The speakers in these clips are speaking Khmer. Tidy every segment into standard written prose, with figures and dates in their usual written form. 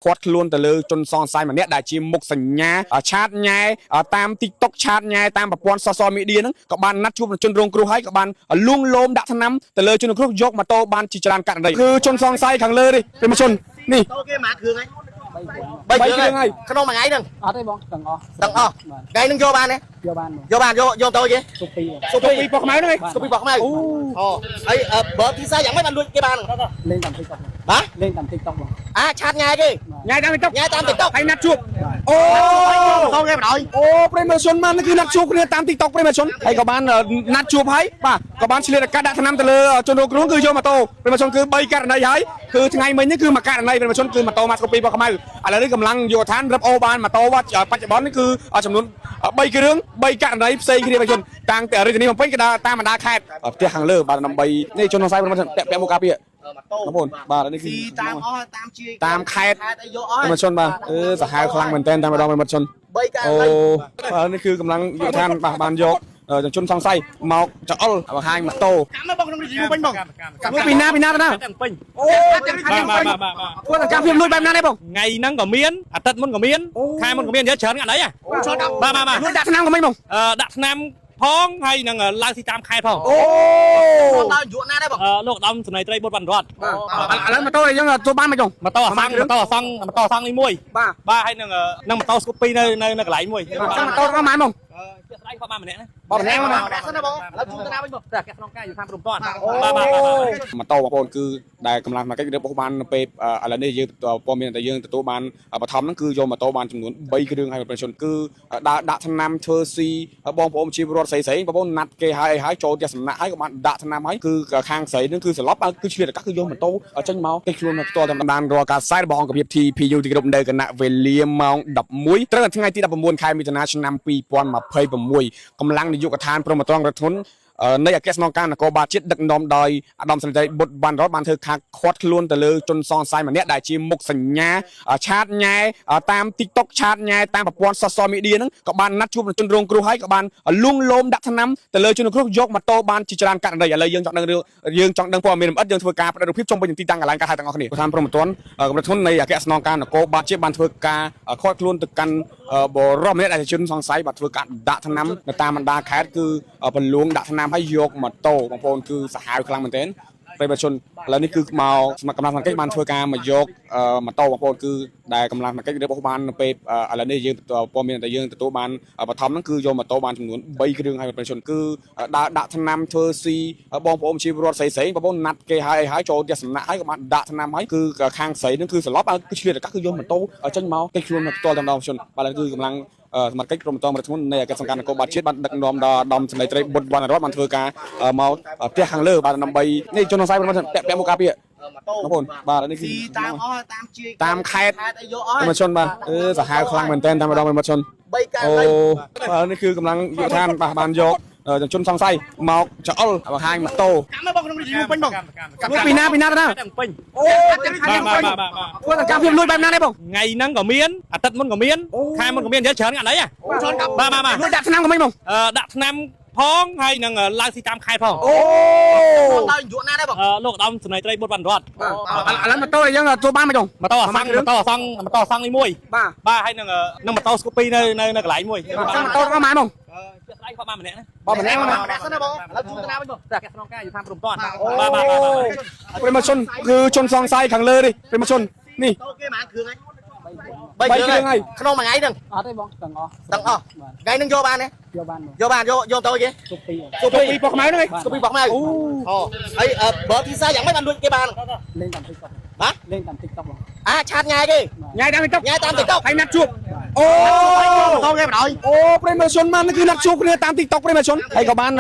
គាត់ខ្លួនទៅលើជនសង្ស័យម្នាក់ដែលជាមុខសញ្ញាឆាតញ៉ែតាម TikTok ឆាតញ៉ែតាមប្រព័ន្ធ social media ហ្នឹងក៏បានណាត់ជួបជនរងគ្រោះហើយក៏បានលួងលោមដាក់ថ្នាំទៅលើជនរងគ្រោះយកម៉ូតូបានជាច្រើនករណីគឺជនសង្ស័យខាងលើនេះពេលជននេះតោគេមកគ្រឿងហើយ3គ្រឿងហើយក្នុងមួយថ្ងៃហ្នឹងអត់ទេបងទាំងអស់ថ្ងៃហ្នឹងយកបានទេយកបានយកតោគេសុពីពណ៌ខ្មៅហ្នឹងសុពីបោះខ្មៅអូហើយបើទីសាយ៉ាងម៉េចបានលួចគេបានលេងតាម TikTok បាទលេងតាម TikTok បងឆាតញ៉ែគេញ៉ែតាម TikTok ហើយណាត់ជួបអូតោគេបណ្ដោយអូប្រិមជនបានគឺណាត់ជួបគ្នាតាម TikTok ប្រិមជនហើយក៏បានណាត់ជួបហើយបាទក៏បានឆ្លៀតឱកាសដាក់ថ្នាំទៅលើជនរងគ្រោះគឺយកម៉ូតូប្រិមជនគឺ3ករណីហើយគឺថ្ងៃមិញនេះគឺមួយករណីប្រិមជនគឺម៉ូតូម៉ាស្កូពីបោះខ្មៅឥឡូវនេះកម្លាំងយកឋានរឹបអូបានម៉ូតូបច្ចុប្បន្ននេះគឺចំនួន3គ្រឿង3ករណីផ្សេងគ្នាប្រិមជនតាំងពីរាជធានីភ្នំពេញក៏តាមបណ្ដាខេត្តផ្ទះខាងលើបាទដើម្បីនេះជនសង្ស័យប្រិមជនពាក់មុខការពារបងប្អូនបាទនេះគឺតាមអស់តាមខេត្តប្រិមជនបាទសាហាវខ្លាំងមែនទែនតែម្ដងប្រិមជន3ករណីអូនេះគឺកម្លាំងយកឋានបានយកជនសង្ស័យមកចអុលបង្ហាញម៉ូតូចាំមកបងក្នុងរីវិញបងពីណាទៅណាពេញអូធ្វើសកម្មភាពលួចបែបណាទេបងថ្ងៃហ្នឹងក៏មានអាទិត្យមុនក៏មានខែមុនក៏មានយកច្រើនអត់អីបាទលួចដាក់ថ្នាំក៏មិនបងដាក់ថ្នាំផងហើយនឹងឡើងទីតាមខេត្តផងអូដល់យុណាដែរបងលោកឧត្តមសេនីយ៍ត្រីបុតបានរត់ឥឡូវម៉ូតូយើងទទួលបានមិនចុងម៉ូតូអាសង់នេះមួយបាទហើយនឹងម៉ូតូស្គូពីនៅកន្លែងមួយម៉ូតូប្រហែលបងជាស្ដៃគាត់បានម្នាក់ណាបងម្នាក់ណាសិនណាបងឥឡូវជូនទៅណាវិញបងតែគេក្នុងការយុទ្ធសាស្ត្រព្រមតាន់បាទម៉ូតូបងប្អូនគឺដែលកម្លាំងមកកិច្ចរបស់បាននៅពេលឥឡូវនេះយើងព័ត៌មានតែយើងទទួលបានបឋមហ្នឹងគឺយកម៉ូតូបានចំនួន3គ្រឿងហើយប្រជាជនគឺដាក់ថ្នាំធ្វើស៊ីបងប្អូនជាពលរដ្ឋស្រីបងប្អូនណាត់គេហើយចូលផ្ទះសំណាក់ហើយក៏បានដាក់ថ្នាំហើយគឺខាងស្រីហ្នឹងគឺសន្លប់គឺឆ្លៀតឱកាសគឺយកម៉ូតូចេញមកគេខ្លួនមកផ្ទាល់តាមដានរាល់ការផ្សាយរបស់អង្គភាព TPU ទីក្រុងនៅគណៈវេលាម៉ោង11ត្រូវថ្ងៃទី19ខែមិថុនាឆ្នាំ2026កម្លាំងនាយកដ្ឋានព្រំប្រទងរដ្ឋធននៃអគ្គស្នងការនគរបាលជាតិដឹកនាំដោយអាដាមសេនីយ៍បុត្រវណ្ណរតបានធ្វើការខាត់ខ្លួនទៅលើជនសង្ស័យម្នាក់ដែលជាមុខសញ្ញាឆាតញ៉ែតាម TikTok ឆាតញ៉ែតាមប្រព័ន្ធ social media ហ្នឹងក៏បានណាត់ជួបជនរងគ្រោះហើយក៏បានលួងលោមដាក់ថ្នាំទៅលើជនរងគ្រោះយកម៉ូតូបានជាច្រើនករណីឥឡូវយើងចង់ដឹងព័ត៌មានលម្អិតយើងធ្វើការបដិរូបភាពជុំវិញទីតាំងកន្លែងការហៅទាំងអស់គ្នាប្រធានព្រំប្រទនកម្រិតធននៃអគ្គស្នងការនគរបាលជាតិបានធ្វើការខាត់ខ្លួនទៅកាន់បរិម្នាក់ដែលជាជនសង្ស័យបានធ្វើការដាក់ថ្នាំនៅតាមបណ្ដាខេត្តគឺពលួងដាក់ថ្នាំហើយយកម៉ូតូបងប្អូនគឺសាហាវខ្លាំងមែនទែនប្រិយមិត្តជនឥឡូវនេះគឺមកកម្លាំងសង្កេតបានធ្វើការមកយកម៉ូតូបងប្អូនគឺដែលកម្លាំងសង្កេតរបស់បាននៅពេលឥឡូវនេះយើងព័ត៌មានតែយើងទទួលបានបឋមហ្នឹងគឺយកម៉ូតូបានចំនួន3គ្រឿងហើយប្រិយមិត្តជនគឺដាក់ថ្នាំធ្វើស៊ីបងប្អូនជាពលរដ្ឋស្រីបងប្អូនណាត់គេហើយចូលផ្ទះសំណាក់ហើយក៏បានដាក់ថ្នាំហើយគឺខាងស្រីហ្នឹងគឺសន្លប់គឺឆ្លៀតឱកាសគឺយកម៉ូតូចេញមកគេខ្លួនមកផ្ទាល់តែម្ដងជនបាទគឺកម្លាំងសមាជិកក្រុមតមរដ្ឋមន្ត្រីនៃអគ្គស្នងការនគរបាលជាតិបានដឹកនាំដល់អាដាមសេនីយ៍ត្រីបុត្រវណ្ណរតបានធ្វើការមកផ្ទះខាងលើបាទដើម្បីនេះជនសង្ស័យពាក់មុខការពារបងប្អូនបាទនេះគឺតាមអស់តាមខេត្តប្រជនបាទសាហាវខ្លាំងមែនទែនតែម្ដងប្រជន3ករណីនេះគឺកម្លាំងយុទ្ធឋានបានយកជនសង្ស័យមកចអុលបង្ហាញម៉ូតូចាំមកបងក្នុងរីវិញបងពីណាទៅណាពេញអូធ្វើសកម្មភាពលួចបែបណាទេបងថ្ងៃហ្នឹងក៏មានអាទិត្យមុនក៏មានខែមុនក៏មានយកច្រើនអត់អីបាទលួចដាក់ថ្នាំក៏មិនបងដាក់ថ្នាំផងហើយនឹងឡើងទីតាមខេត្តផងអូដល់យុណាដែរបងលោកឧត្តមសេនីយ៍ត្រីបុតបានរត់ឥឡូវម៉ូតូយើងទទួលបានមិនចុងម៉ូតូអាសង់នេះមួយបាទហើយនឹងម៉ូតូស្គូពីនៅកន្លែងមួយម៉ូតូប្រហែលបងជាស្ដៃគាត់បានម្នាក់ណាបងម្នាក់ណាសិនណាបងឥឡូវជូនទៅណាវិញបងតែក្នុងការយុទ្ធសាស្ត្រព្រមតាន់ប្រិមជនគឺជនសង្ស័យខាងលើនេះប្រិមជននេះតោគេមកគ្រឿងហើយ3គ្រឿងហើយក្នុងមួយថ្ងៃហ្នឹងអត់ទេបងទាំងអស់ថ្ងៃហ្នឹងយកបានទេយកតោគេសុពីពណ៌ខ្មៅហ្នឹងសុពីបោះខ្មៅហើយបើទីសាយ៉ាងម៉េចបានលួចគេបានលេងតាម TikTok លេងតាម TikTok បងឆាតញ៉ែគេញ៉ែតាម TikTok ហើយណាត់ជួបអូតោគេបណ្ដោយប្រិមជនបានគឺណាត់ជួបគ្នាតាម TikTok ប្រិមជនហើយក៏បាន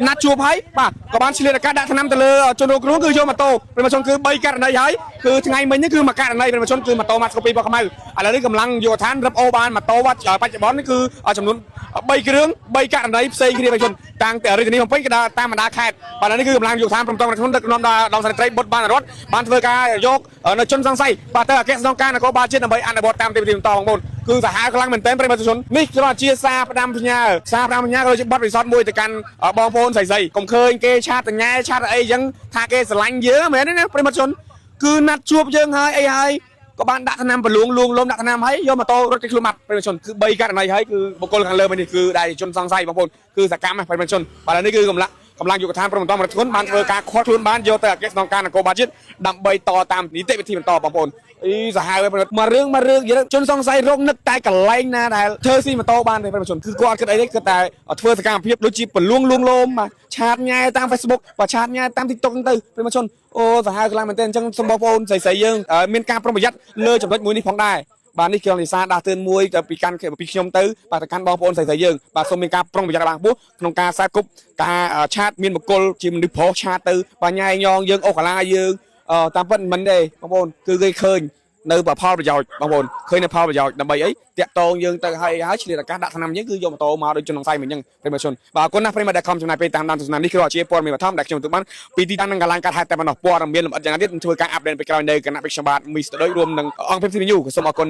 ណាត់ជួបហើយបាទក៏បានឆ្លៀតឱកាសដាក់ថ្នាំទៅលើជនរងគ្រោះគឺយកម៉ូតូប្រិមជនគឺ3ករណីហើយគឺថ្ងៃមិញនេះគឺមួយករណីប្រិមជនគឺម៉ូតូម៉ាស្កូពីបោះខ្មៅឥឡូវនេះកម្លាំងយកឋានរឹបអូបានម៉ូតូបច្ចុប្បន្ននេះគឺចំនួន3គ្រឿង3ករណីផ្សេងគ្នាប្រិមជនតាំងពីរាជធានីភ្នំពេញក៏តាមបណ្ដាខេត្តបាទនេះគឺកម្លាំងយកឋានព្រមទាំងរដ្ឋមន្ត្រីដឹកនាំដល់អាដាមសេនីយ៍ត្រីបុត្រវណ្ណរតបានធ្វើការយកនៅជនសង្ស័យបាទទៅអគ្គស្នងការនគរបាលជាតិដើម្បីអនុវត្តតាមទីបន្តបងប្អូនគឺសាហាវខ្លាំងមែនទែនប្រិមត្តជននេះគ្រាន់តែជាសារផ្ដាំផ្ញើក៏ជាបទពិសោធន៍មួយទៅកាន់បងប្អូនស្រីកុំឃើញគេឆាតញ៉ែឆាតអីចឹងថាគេស្រឡាញ់យើងមែនទេណាប្រិមត្តជនគឺណាត់ជួបយើងហើយអីហើយ ก็บ้านดักนำไปลวงลมดักนำให้โยมมาโตรถคลุมัดประชาชนคือใบกันอะไรให้คือบุคคลกันเลยมันนี่คือได้ชนสังไซบางคนคือสกัดมาประชาชนบางนี่คือกำลังอยู่กับทางประมงต้องมาทุนบ้านการคว้าทุนบ้านโยแต่เกสนองการโกบาจิตดำใบต่อตามนิติวิธีมันต่อบางคนสหายไปมาเรื่องเยอะจนสังไซร่มนึกตายกันไล่นะได้เธอซี่มาโตบ้านในประชาชนคือก่อนก็ได้ก็แต่เธอสกัดเพียบโดยจีบลวงลมมาชาร์จง่ายตาม Facebook ว่าชาร์จง่ายตามทิกตอกตื่นประชาชนโอ้สหายกำลังมันเต้นจังสมบูรณ์ใส่ยังมีการประมยัดเลยจำนวนมวยนี่พองได้บ้านนี้เกี่ยวกับซาดาเตือนมวยจะปีการเกี่ยวกับปีชมตื้อปฏิการบอลโปนใส่ยังบ้านสมีการปรองประยัดบางปุ๊บนงการซากุบการชาติมีนบุกกลจิมดิพอชาตื้อบ้านใหญ่ยองยังโอกาลายังตามเพิ่นมันได้บางคนคือเคยในแบบพ่อประโยชน์บางคนเคยในพ่อประโยชน์นำไปไอ้เตะโตยังแต่ให้เฉลี่ยการดักทำยังคือโยมโตมาโดยจนน้องไฟเหมือนยังเป็นประชาชนบางคนนักปริมาณได้คำจำนายไปตามด้านสุนันนี่คือว่าเชียร์ปอนมีมาทำดักชมตุมันปีที่ตั้งนังกาลังการหายแต่มันออกปอนเมียนอย่างนั้นที่ช่วยการอัปเดตไปกลางเดือนกันนักพิชบาตมีสตอรี่รวมหนึ่งองค์เพชรที่มีอยู่สมองคน